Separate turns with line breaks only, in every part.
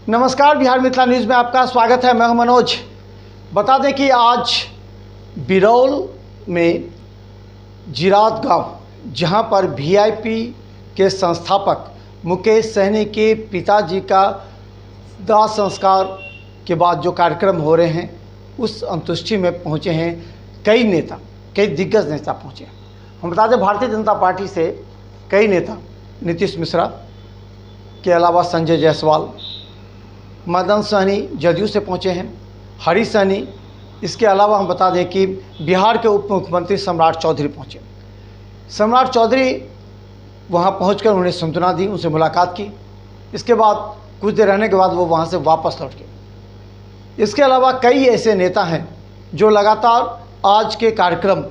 नमस्कार, बिहार मिथिला न्यूज़ में आपका स्वागत है। मैं हूं मनोज। बता दें कि आज बिरौल में जिराद गांव, जहां पर वीआईपी के संस्थापक मुकेश सहनी के पिताजी का दाह संस्कार के बाद जो कार्यक्रम हो रहे हैं, उस अंतुष्टि में पहुंचे हैं कई नेता, कई दिग्गज नेता पहुंचे हैं। हम बता दें, भारतीय जनता पार्टी से कई नेता, नीतीश मिश्रा के अलावा संजय जायसवाल, मदन सहनी जदयू से पहुंचे हैं, हरी सहनी। इसके अलावा हम बता दें कि बिहार के उप मुख्यमंत्री सम्राट चौधरी पहुंचे। सम्राट चौधरी वहां पहुंचकर उन्हें सांत्वना दी, उनसे मुलाकात की। इसके बाद कुछ देर रहने के बाद वो वहां से वापस लौट गए। इसके अलावा कई ऐसे नेता हैं जो लगातार आज के कार्यक्रम,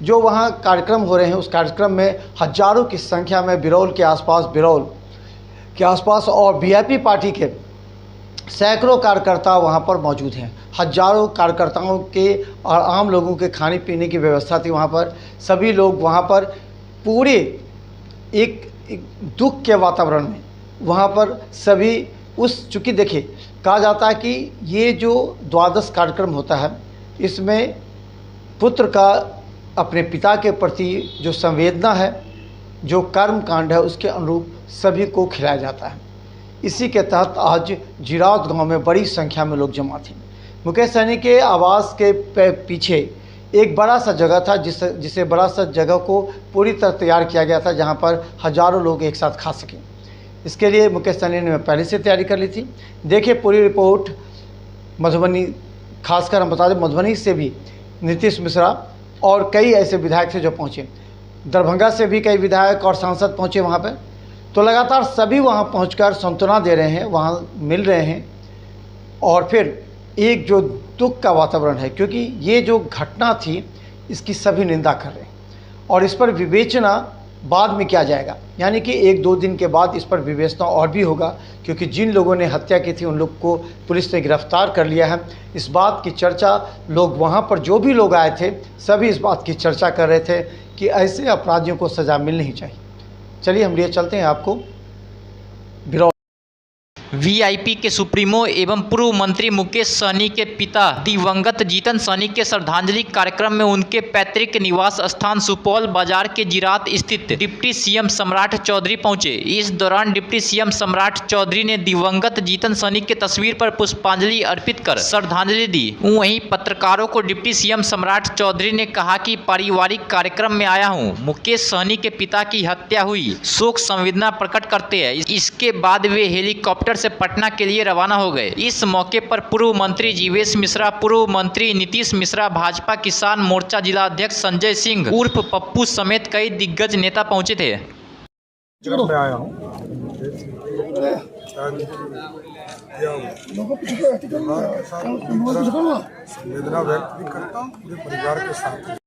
जो वहाँ कार्यक्रम हो रहे हैं, उस कार्यक्रम में हजारों की संख्या में बिरौल के आसपास और वीआईपी पार्टी के सैकड़ों कार्यकर्ता वहाँ पर मौजूद हैं। हजारों कार्यकर्ताओं के और आम लोगों के खाने पीने की व्यवस्था थी वहाँ पर। सभी लोग वहाँ पर पूरे एक दुख के वातावरण में वहाँ पर सभी चूँकि देखिए, कहा जाता है कि ये जो द्वादश कार्यक्रम होता है, इसमें पुत्र का अपने पिता के प्रति जो संवेदना है, जो कर्म कांड है, उसके अनुरूप सभी को खिलाया जाता है। इसी के तहत आज जिराद गांव में बड़ी संख्या में लोग जमा थे। मुकेश सहनी के आवास के पीछे एक बड़ा सा जगह था, जिसे बड़ा सा जगह को पूरी तरह तैयार किया गया था, जहां पर हजारों लोग एक साथ खा सकें। इसके लिए मुकेश सहनी ने पहले से तैयारी कर ली थी। देखिए पूरी रिपोर्ट मधुबनी, खासकर हम बता दें मधुबनी से भी नीतीश मिश्रा और कई ऐसे विधायक थे जो पहुँचे। दरभंगा से भी कई विधायक और सांसद पहुँचे वहाँ पर। तो लगातार सभी वहाँ पहुंचकर सांत्वना दे रहे हैं, वहाँ मिल रहे हैं। और फिर एक जो दुख का वातावरण है, क्योंकि ये जो घटना थी इसकी सभी निंदा कर रहे हैं और इस पर विवेचना बाद में किया जाएगा, यानी कि 1-2 दिन के बाद इस पर विवेचना और भी होगा, क्योंकि जिन लोगों ने हत्या की थी उन लोग को पुलिस ने गिरफ्तार कर लिया है। इस बात की चर्चा लोग, वहाँ पर जो भी लोग आए थे, सभी इस बात की चर्चा कर रहे थे कि ऐसे अपराधियों को सज़ा मिलनी ही चाहिए। चलिए हम लिए चलते हैं आपको बिरौल।
वीआईपी के सुप्रीमो एवं पूर्व मंत्री मुकेश सहनी के पिता दिवंगत जीतन सहनी के श्रद्धांजलि कार्यक्रम में उनके पैतृक निवास स्थान सुपौल बाजार के जिराद स्थित डिप्टी सीएम सम्राट चौधरी पहुंचे। इस दौरान डिप्टी सीएम सम्राट चौधरी ने दिवंगत जीतन सहनी के तस्वीर पर पुष्पांजलि अर्पित कर श्रद्धांजलि दी। वहीं पत्रकारों को डिप्टी सीएम सम्राट चौधरी ने कहा कि पारिवारिक कार्यक्रम में आया हूँ, मुकेश सहनी के पिता की हत्या हुई, शोक संवेदना प्रकट करते हैं। इसके बाद वे हेलीकॉप्टर से पटना के लिए रवाना हो गए। इस मौके पर पूर्व मंत्री जीवेश मिश्रा, पूर्व मंत्री नीतीश मिश्रा, भाजपा किसान मोर्चा जिला अध्यक्ष संजय सिंह उर्फ पप्पू समेत कई दिग्गज नेता पहुंचे थे।
मैं आया हूँ संवेदना व्यक्त भी करता हूँ, पूरे परिवार के साथ